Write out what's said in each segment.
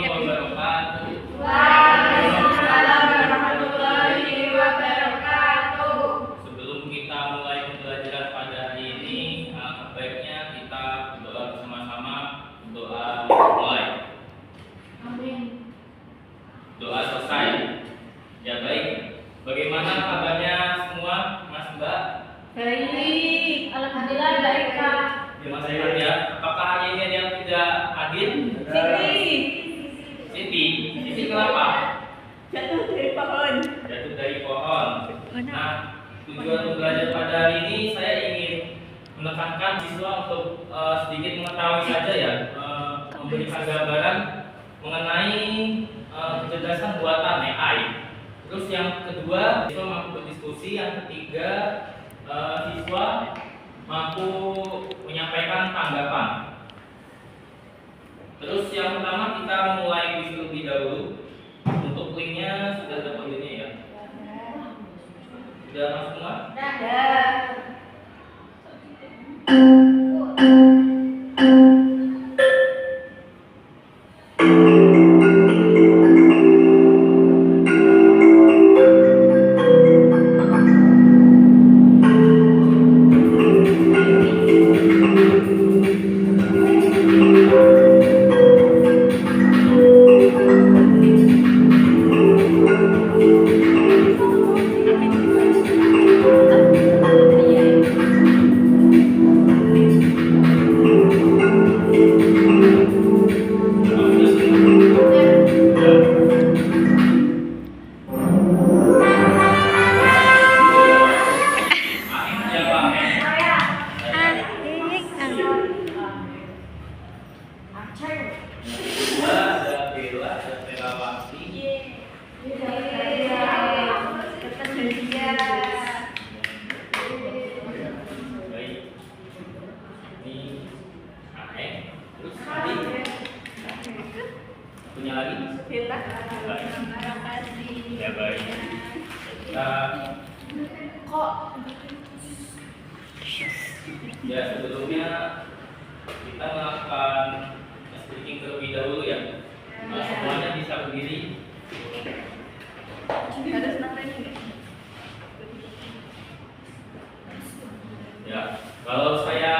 wabarakatuh. Waalaikumsalam warahmatullahi wabarakatuh. Sebelum kita mulai pembelajaran pada hari ini, sebaiknya kita berdoa bersama-sama. Doa mulai. Amin. Doa selesai. Ya baik. Bagaimana kabarnya semua, Mas Mbak? Baik, alhamdulillah baik Kak. Terima sehat ya. Apakah hari ini ada yang tidak hadir? Siti. Siti kenapa? Jatuh dari pohon. Jatuh dari pohon. Nah, tujuan untuk belajar pada hari ini saya ingin menekankan siswa untuk sedikit mengetahui saja ya, memberikan gambaran mengenai kecerdasan buatan AI. Terus yang kedua, siswa mampu berdiskusi. Yang ketiga, siswa mampu menyampaikan tanggapan. Terus yang pertama kita mulai kuis terlebih dahulu. Untuk linknya sudah dapat linknya ya? Sudah masuk semua? Dadah. Punya lagi? Ya baik. Ya sebelumnya kita melakukan speaking terlebih dahulu ya. Semuanya bisa berdiri. Ya, kalau saya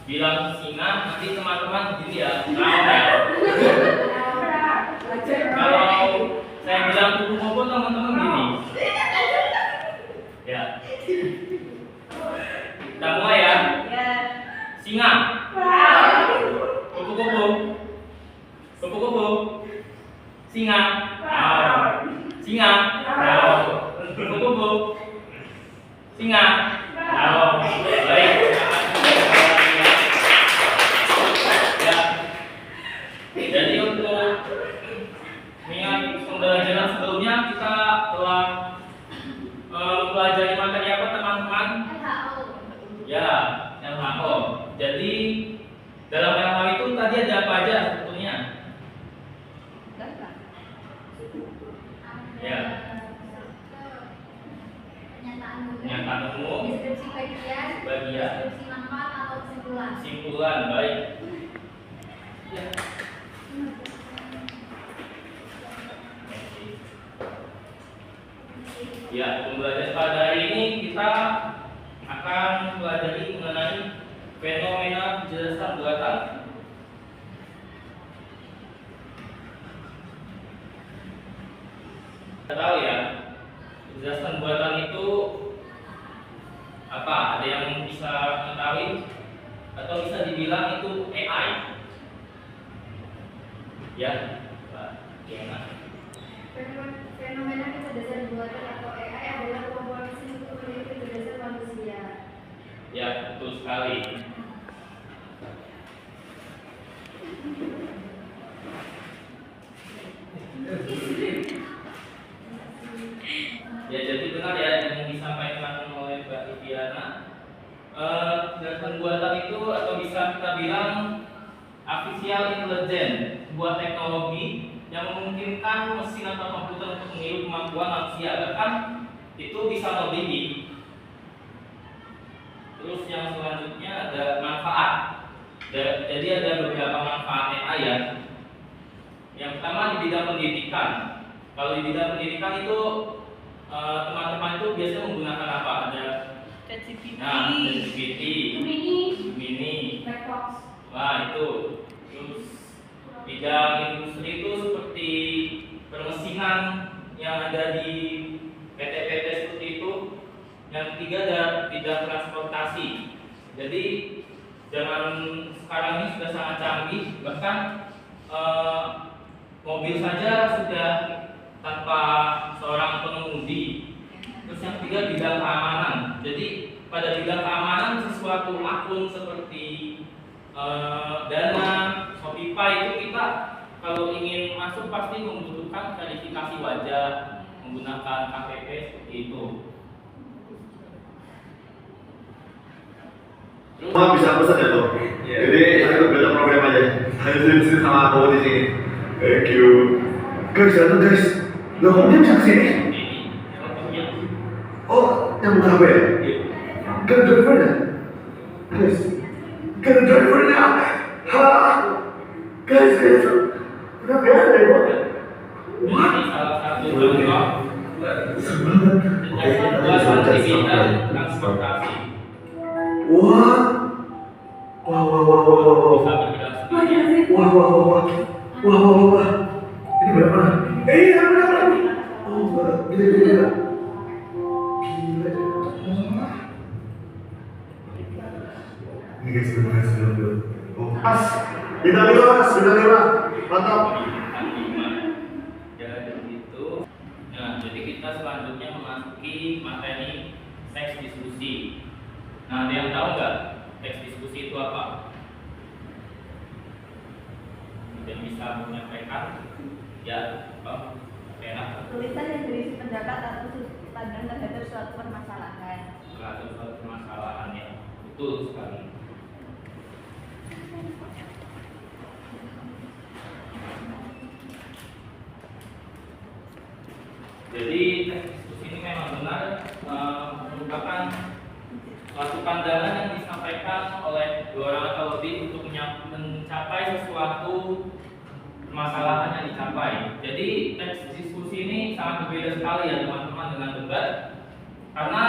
bilang singa, nanti teman-teman begini ya. Kalau saya bilang kupu-kupu, teman-teman gini. Ya. Kita mulai ya. Singa. Kupu-kupu. Kupu-kupu. Singa. Singa. Kupu-kupu. Singa. Baik. Ya. Jadi untuk mengingat pembelajaran sebelumnya kita telah mempelajari materi apa teman-teman? Ya, LHO. Jadi dalam LHO itu tadi ada apa aja sebetulnya? Ya. Pernyataan umum, deskripsi bagian, deskripsi manfaat atau kesimpulan. Kesimpulan, baik. Ya. Ya, pembelajaran pada hari ini kita akan mempelajari mengenai fenomena kecerdasan buatan. Kita tahu ya, kecerdasan buatan itu apa? Ada yang bisa mengetahui atau bisa dibilang itu AI? Ya, Pak Diana. Fenomena kecerdasan buatan atau AI adalah kemampuan mesin untuk meniru kecerdasan manusia. Ya, betul sekali. Ya, jadi benar ya yang disampaikan oleh Mbak Diana. Kecerdasan buatan itu atau bisa kita bilang artificial intelligence, sebuah teknologi yang memungkinkan mesin atau komputer untuk meniru kemampuan manusia, bahkan itu bisa melebihi. Terus yang selanjutnya ada manfaat. Jadi ada beberapa manfaat AI ya. Yang pertama di bidang pendidikan. Kalau di bidang pendidikan itu teman-teman itu biasanya menggunakan apa? Ada ChatGPT, Gemini, Blackbox. wah itu. Terus bidang industri itu seperti permesinan yang ada di PT-PT seperti itu. Yang ketiga ada bidang transportasi. Jadi zaman sekarang ini sudah sangat canggih, bahkan mobil saja sudah tanpa seorang pengemudi. Terus yang ketiga bidang keamanan. Jadi pada bidang keamanan sesuatu akun seperti Dana, Shopify itu kita kalau ingin masuk pasti membutuhkan verifikasi wajah menggunakan KTP seperti itu. Semua bisa pesan ya bro. Jadi saya beda program aja. Saya sini sama aku di sini. Thank you. Guys, datang guys. Loh, kamu bisa kesini? Ini contohnya. Oh, yang bukan apa ya? Gak ada drivernya. Guys, gak ada drivernya. Hah? Guys. Udah biasa ya bro. Ini salah satu contoh Semangat. di bidang transportasi. Wah. Bisa bergerak sendiri. Wah. Ini berapa? Iya, benar. Oh, gila. Gila. Ini guys, terima kasih dulu. Oh, pas. Bintang 5 mas, bintang 5. Mantap. Ya, begitu. Nah, jadi kita selanjutnya memasuki materi teks diskusi. Nah, ada yang tahu nggak teks diskusi itu apa? Dan bisa menyampaikan, ya, Bang, enak. Tulisan yang berisi pendapat atau sudut pandang terhadap suatu permasalahan. Suatu permasalahan ya, betul sekali. Jadi teks diskusi ini memang benar merupakan suatu pandangan yang disampaikan oleh dua orang atau lebih untuk mencapai sesuatu permasalahan yang dicapai. Jadi teks diskusi ini sangat berbeda sekali ya teman-teman dengan debat, karena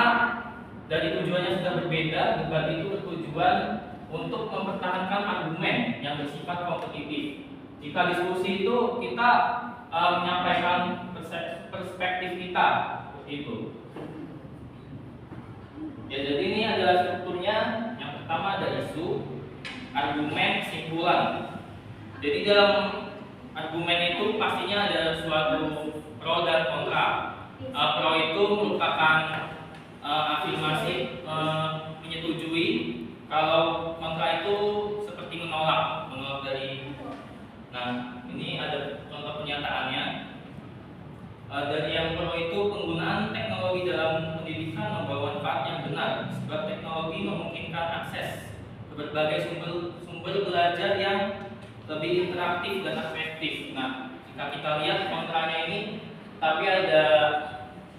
dari tujuannya sudah berbeda. Debat itu bertujuan untuk mempertahankan argumen yang bersifat kompetitif. Jika diskusi itu kita menyampaikan perspektif kita seperti itu. Ya, jadi ini adalah strukturnya. Yang pertama ada isu, argumen, kesimpulan. Jadi dalam argumen itu pastinya ada suatu pro dan kontra. Pro itu merupakan afirmasi, menyetujui. Kalau kontra itu seperti menolak dari. Nah, ini ada contoh pernyataannya. Dari yang pro itu penggunaan teknologi dalam pendidikan membawa manfaat yang benar, sebab teknologi memungkinkan akses ke berbagai sumber belajar yang lebih interaktif dan efektif. Nah, jika kita lihat kontranya ini, tapi ada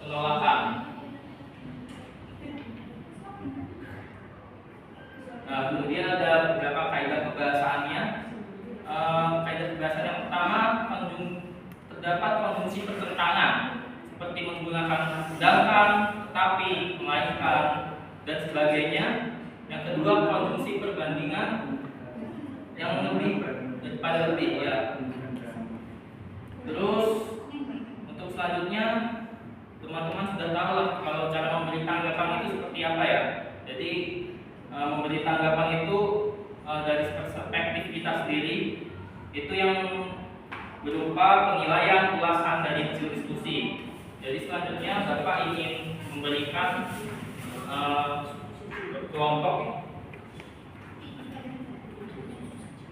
penolakan. Nah, kemudian ada beberapa kaidah kebahasaannya. Kaidah kebahasaan yang pertama, terdapat konjungsi pertentangan seperti menggunakan sedangkan, tetapi, melainkan, dan sebagainya. Yang kedua, konjungsi perbandingan yang lebih daripada lebih ya. Terus untuk selanjutnya teman-teman sudah tahu lah kalau cara memberi tanggapan itu seperti apa ya. Jadi memberi tanggapan itu dari perspektif kita sendiri, itu yang berupa penilaian ulasan dari hasil diskusi. Jadi selanjutnya Bapak ingin memberikan kelompok.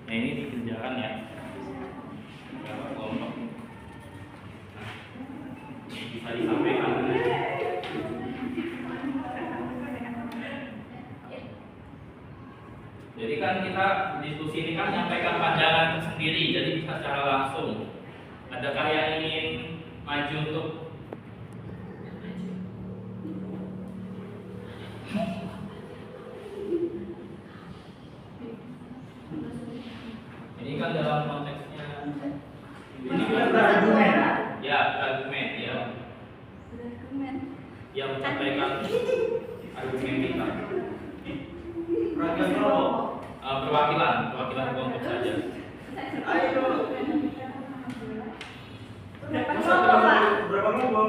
Nah, ini dikerjakan ya. Berapa kelompok? Nah, ini bisa disampaikan. Jadi kan kita diskusi ini kan menyampaikan pandangan sendiri, jadi bisa secara langsung. Adakah yang ingin maju untuk ini kan dalam konteksnya yang menyampaikan argumen kita. Perwakilan kelompok saja. Berapa kelompok, Pak? Berapa kelompok?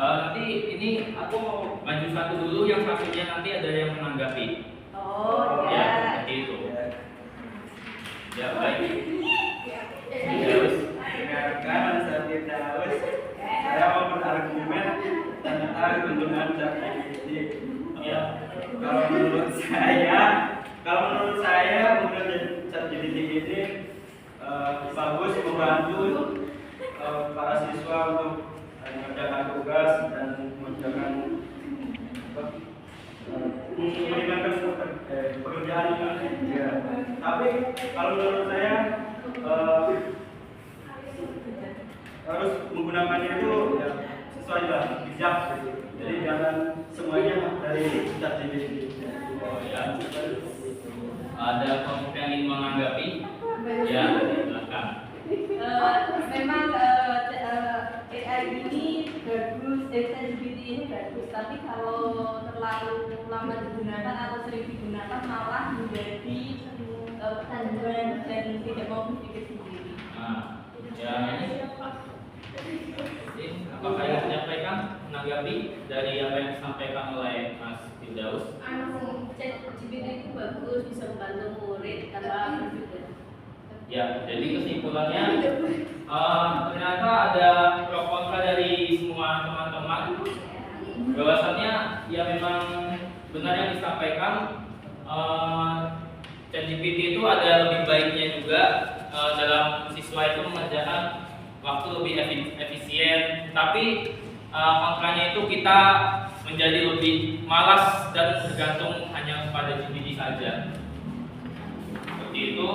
Nanti ini aku mau maju satu dulu, yang satunya nanti ada yang menanggapi. Oh, Ya, ya. seperti itu. Ya, baik. Dengarkan Mas Firdaus. Saya mau berargumen tentang penggunaan ChatGPT. Ya. Kalau menurut saya penggunaan ChatGPT ini bagus membantu para siswa untuk mengerjakan tugas dan mengerjakan mengirimkan pekerjaan. Ya. Tapi kalau menurut saya harus menggunakannya itu ya sesuai lah, bijak gitu. Jadi jangan semuanya dari ChatGPT. Ya. Ada kelompok yang ingin menanggapi? Ya, silakan. Memang AI ini bagus, ChatGPT ini bagus, tapi kalau terlalu lama digunakan atau sering digunakan malah menjadi kecanduan dan tidak mau berpikir sendiri. Nah, ya ini apakah yang menyampaikan menanggapi dari apa yang disampaikan oleh Mas Firdaus? ChatGPT itu bagus, bisa membantu murid tanpa berpikir. Ya, jadi kesimpulannya ternyata ada pro kontra dari semua teman-teman. Bahwasannya ya memang benar yang disampaikan, ChatGPT itu ada lebih baiknya juga dalam siswa itu mengerjakan waktu lebih efisien, tapi kontranya itu kita menjadi lebih malas dan bergantung hanya kepada GPT saja. Seperti itu.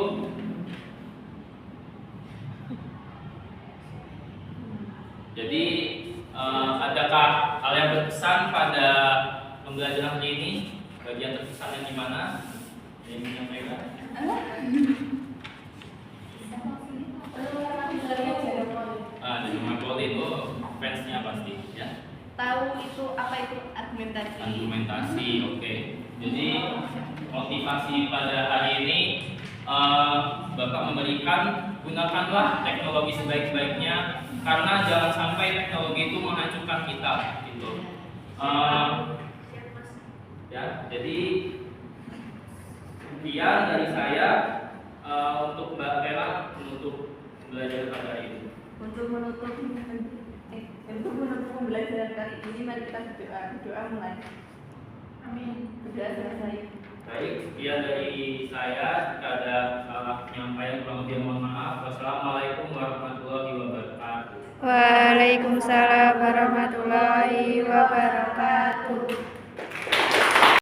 Jadi adakah hal yang berkesan pada pembelajaran hari ini? Bagian terkesan yang gimana? Yang menyampaikan? Dari Makolin, fansnya pasti, ya. Tahu itu apa itu argumentasi? Argumentasi, oke. Jadi motivasi pada hari ini Bapak memberikan gunakanlah teknologi sebaik-baiknya, karena jangan sampai teknologi itu menghancurkan kita, gitu. Ya, jadi sekian dari saya untuk Mbak Tela menutup pembelajaran pada hari ini. Untuk menutup pembelajaran kali ini, mari kita berdoa. Berdoa mulai. Amin. Berdoa selesai. Baik, sekian dari saya. Jika ada salah penyampaian kurang lebih mohon maaf. Wassalamualaikum warahmatullahi wabarakatuh. Waalaikumsalam warahmatullahi wabarakatuh.